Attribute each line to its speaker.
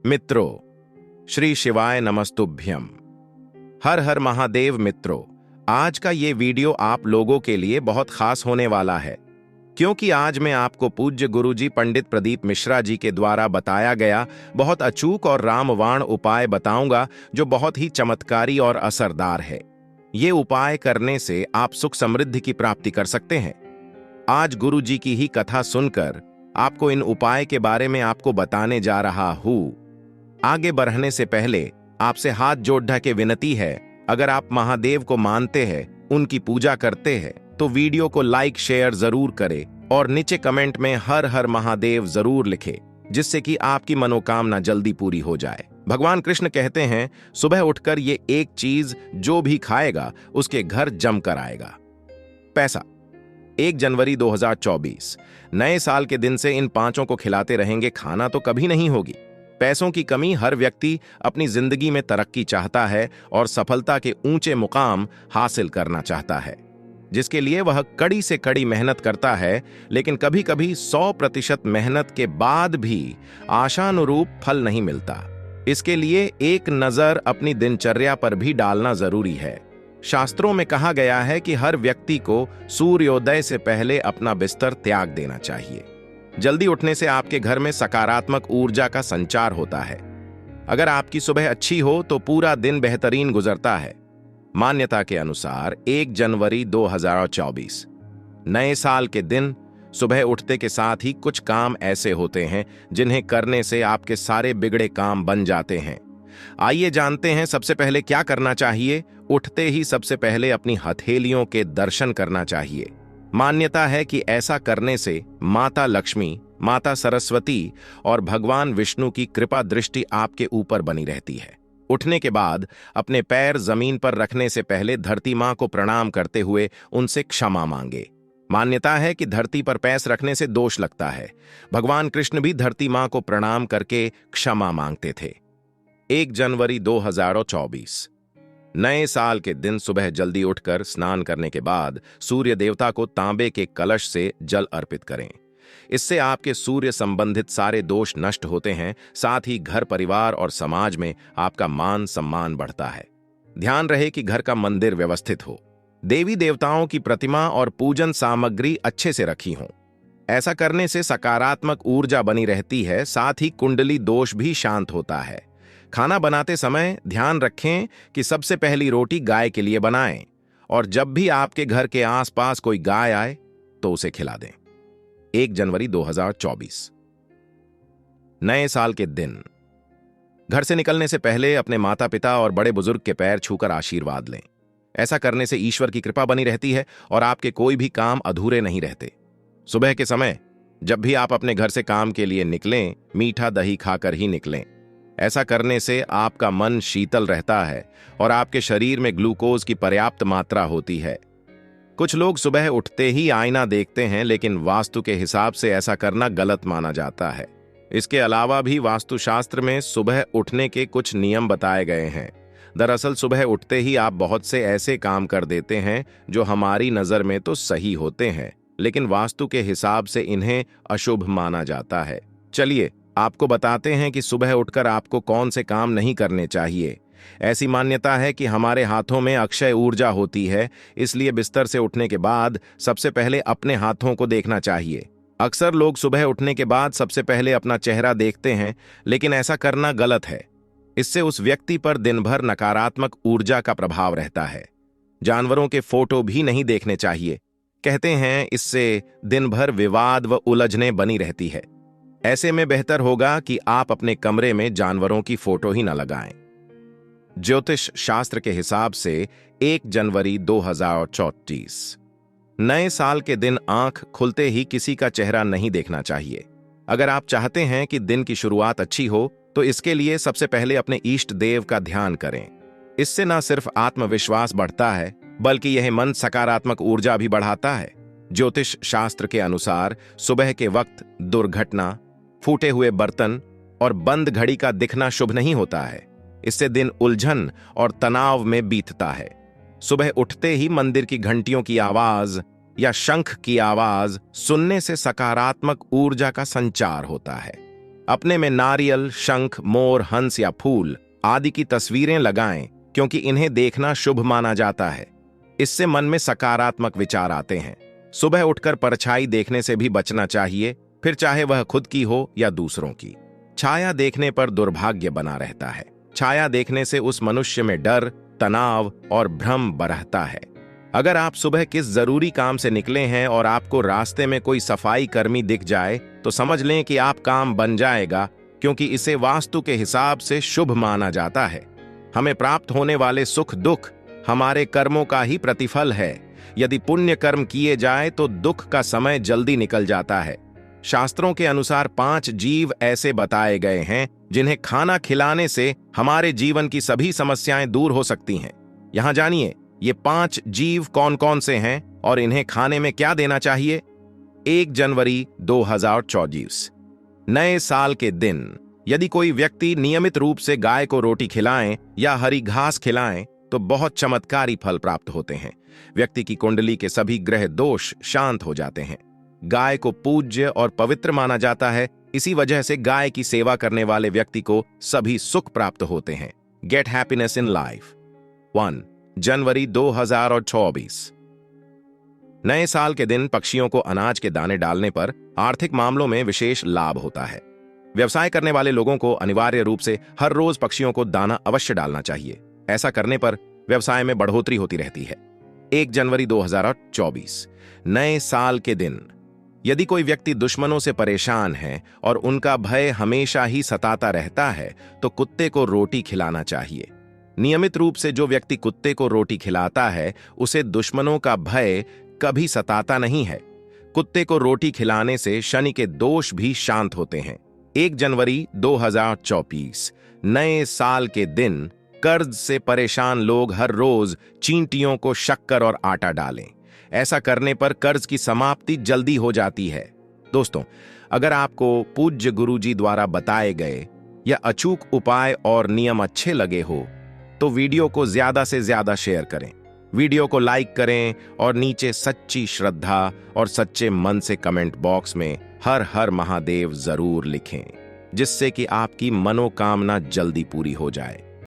Speaker 1: मित्रों, श्री शिवाय नमस्तुभ्यम। हर हर महादेव। मित्रों, आज का ये वीडियो आप लोगों के लिए बहुत खास होने वाला है, क्योंकि आज मैं आपको पूज्य गुरुजी पंडित प्रदीप मिश्रा जी के द्वारा बताया गया बहुत अचूक और रामबाण उपाय बताऊंगा, जो बहुत ही चमत्कारी और असरदार है। ये उपाय करने से आप सुख समृद्धि की प्राप्ति कर सकते हैं। आज गुरुजी की ही कथा सुनकर आपको इन उपाय के बारे में आपको बताने जा रहा हूं। आगे बढ़ने से पहले आपसे हाथ जोड़ के विनती है, अगर आप महादेव को मानते हैं, उनकी पूजा करते हैं, तो वीडियो को लाइक शेयर जरूर करें और नीचे कमेंट में हर हर महादेव जरूर लिखें, जिससे कि आपकी मनोकामना जल्दी पूरी हो जाए। भगवान कृष्ण कहते हैं, सुबह उठकर ये एक चीज जो भी खाएगा उसके घर जमकर आएगा। पैसा। 1 जनवरी 2024 नए साल के दिन से इन पांचों को खिलाते रहेंगे, खाना तो कभी नहीं होगी। पैसों की कमी। हर व्यक्ति अपनी जिंदगी में तरक्की चाहता है और सफलता के ऊंचे मुकाम हासिल करना चाहता है, जिसके लिए वह कड़ी से कड़ी मेहनत करता है। लेकिन कभी कभी 100% मेहनत के बाद भी आशानुरूप फल नहीं मिलता। इसके लिए एक नजर अपनी दिनचर्या पर भी डालना जरूरी है। शास्त्रों में कहा गया है कि हर व्यक्ति को सूर्योदय से पहले अपना बिस्तर त्याग देना चाहिए। जल्दी उठने से आपके घर में सकारात्मक ऊर्जा का संचार होता है। अगर आपकी सुबह अच्छी हो तो पूरा दिन बेहतरीन गुजरता है। मान्यता के अनुसार 1 जनवरी 2024 नए साल के दिन सुबह उठते के साथ ही कुछ काम ऐसे होते हैं जिन्हें करने से आपके सारे बिगड़े काम बन जाते हैं। आइए जानते हैं सबसे पहले क्या करना चाहिए। उठते ही सबसे पहले अपनी हथेलियों के दर्शन करना चाहिए। मान्यता है कि ऐसा करने से माता लक्ष्मी, माता सरस्वती और भगवान विष्णु की कृपा दृष्टि आपके ऊपर बनी रहती है। उठने के बाद अपने पैर जमीन पर रखने से पहले धरती मां को प्रणाम करते हुए उनसे क्षमा मांगे। मान्यता है कि धरती पर पैर रखने से दोष लगता है। भगवान कृष्ण भी धरती मां को प्रणाम करके क्षमा मांगते थे। 1 जनवरी 2024 नए साल के दिन सुबह जल्दी उठकर स्नान करने के बाद सूर्य देवता को तांबे के कलश से जल अर्पित करें। इससे आपके सूर्य संबंधित सारे दोष नष्ट होते हैं, साथ ही घर परिवार और समाज में आपका मान सम्मान बढ़ता है। ध्यान रहे कि घर का मंदिर व्यवस्थित हो, देवी देवताओं की प्रतिमा और पूजन सामग्री अच्छे से रखी हो। ऐसा करने से सकारात्मक ऊर्जा बनी रहती है, साथ ही कुंडली दोष भी शांत होता है। खाना बनाते समय ध्यान रखें कि सबसे पहली रोटी गाय के लिए बनाएं, और जब भी आपके घर के आसपास कोई गाय आए तो उसे खिला दें। 1 जनवरी 2024 नए साल के दिन घर से निकलने से पहले अपने माता पिता और बड़े बुजुर्ग के पैर छूकर आशीर्वाद लें। ऐसा करने से ईश्वर की कृपा बनी रहती है और आपके कोई भी काम अधूरे नहीं रहते। सुबह के समय जब भी आप अपने घर से काम के लिए निकलें, मीठा दही खाकर ही निकलें। ऐसा करने से आपका मन शीतल रहता है और आपके शरीर में ग्लूकोज की पर्याप्त मात्रा होती है। कुछ लोग सुबह उठते ही आईना देखते हैं, लेकिन वास्तु के हिसाब से ऐसा करना गलत माना जाता है। इसके अलावा भी वास्तुशास्त्र में सुबह उठने के कुछ नियम बताए गए हैं। दरअसल सुबह उठते ही आप बहुत से ऐसे काम कर देते हैं जो हमारी नजर में तो सही होते हैं, लेकिन वास्तु के हिसाब से इन्हें अशुभ माना जाता है। चलिए आपको बताते हैं कि सुबह उठकर आपको कौन से काम नहीं करने चाहिए। ऐसी मान्यता है कि हमारे हाथों में अक्षय ऊर्जा होती है, इसलिए बिस्तर से उठने के बाद सबसे पहले अपने हाथों को देखना चाहिए। अक्सर लोग सुबह उठने के बाद सबसे पहले अपना चेहरा देखते हैं, लेकिन ऐसा करना गलत है। इससे उस व्यक्ति पर दिन भर नकारात्मक ऊर्जा का प्रभाव रहता है। जानवरों के फोटो भी नहीं देखने चाहिए। कहते हैं इससे दिन भर विवाद व उलझने बनी रहती है। ऐसे में बेहतर होगा कि आप अपने कमरे में जानवरों की फोटो ही न लगाएं। ज्योतिष शास्त्र के हिसाब से 1 जनवरी 2024 नए साल के दिन आंख खुलते ही किसी का चेहरा नहीं देखना चाहिए। अगर आप चाहते हैं कि दिन की शुरुआत अच्छी हो, तो इसके लिए सबसे पहले अपने इष्ट देव का ध्यान करें। इससे न सिर्फ आत्मविश्वास बढ़ता है, बल्कि यह मन सकारात्मक ऊर्जा भी बढ़ाता है। ज्योतिष शास्त्र के अनुसार सुबह के वक्त दुर्घटना, फूटे हुए बर्तन और बंद घड़ी का दिखना शुभ नहीं होता है। इससे दिन उलझन और तनाव में बीतता है। सुबह उठते ही मंदिर की घंटियों की आवाज या शंख की आवाज सुनने से सकारात्मक ऊर्जा का संचार होता है। अपने में नारियल, शंख, मोर, हंस या फूल आदि की तस्वीरें लगाएं, क्योंकि इन्हें देखना शुभ माना जाता है। इससे मन में सकारात्मक विचार आते हैं। सुबह उठकर परछाई देखने से भी बचना चाहिए, फिर चाहे वह खुद की हो या दूसरों की। छाया देखने पर दुर्भाग्य बना रहता है। छाया देखने से उस मनुष्य में डर, तनाव और भ्रम बढ़ता है। अगर आप सुबह किस जरूरी काम से निकले हैं और आपको रास्ते में कोई सफाई कर्मी दिख जाए तो समझ लें कि आप काम बन जाएगा, क्योंकि इसे वास्तु के हिसाब से शुभ माना जाता है। हमें प्राप्त होने वाले सुख दुख हमारे कर्मों का ही प्रतिफल है। यदि पुण्य कर्म किए जाए तो दुख का समय जल्दी निकल जाता है। शास्त्रों के अनुसार 5 जीव ऐसे बताए गए हैं जिन्हें खाना खिलाने से हमारे जीवन की सभी समस्याएं दूर हो सकती हैं। यहां जानिए ये 5 जीव कौन कौन से हैं और इन्हें खाने में क्या देना चाहिए। 1 जनवरी 2024 नए साल के दिन यदि कोई व्यक्ति नियमित रूप से गाय को रोटी खिलाएं या हरी घास खिलाएं तो बहुत चमत्कारी फल प्राप्त होते हैं। व्यक्ति की कुंडली के सभी ग्रह दोष शांत हो जाते हैं। गाय को पूज्य और पवित्र माना जाता है, इसी वजह से गाय की सेवा करने वाले व्यक्ति को सभी सुख प्राप्त होते हैं। Get happiness in life. 1 जनवरी 2024 नए साल के दिन पक्षियों को अनाज के दाने डालने पर आर्थिक मामलों में विशेष लाभ होता है। व्यवसाय करने वाले लोगों को अनिवार्य रूप से हर रोज पक्षियों को दाना अवश्य डालना चाहिए। ऐसा करने पर व्यवसाय में बढ़ोतरी होती रहती है। 1 जनवरी 2024 नए साल के दिन यदि कोई व्यक्ति दुश्मनों से परेशान है और उनका भय हमेशा ही सताता रहता है तो कुत्ते को रोटी खिलाना चाहिए। नियमित रूप से जो व्यक्ति कुत्ते को रोटी खिलाता है उसे दुश्मनों का भय कभी सताता नहीं है। कुत्ते को रोटी खिलाने से शनि के दोष भी शांत होते हैं। 1 जनवरी 2024 नए साल के दिन कर्ज से परेशान लोग हर रोज चींटियों को शक्कर और आटा डालें। ऐसा करने पर कर्ज की समाप्ति जल्दी हो जाती है। दोस्तों, अगर आपको पूज्य गुरुजी द्वारा बताए गए या अचूक उपाय और नियम अच्छे लगे हो तो वीडियो को ज्यादा से ज्यादा शेयर करें। वीडियो को लाइक करें और नीचे सच्ची श्रद्धा और सच्चे मन से कमेंट बॉक्स में हर हर महादेव जरूर लिखें, जिससे कि आपकी मनोकामना जल्दी पूरी हो जाए।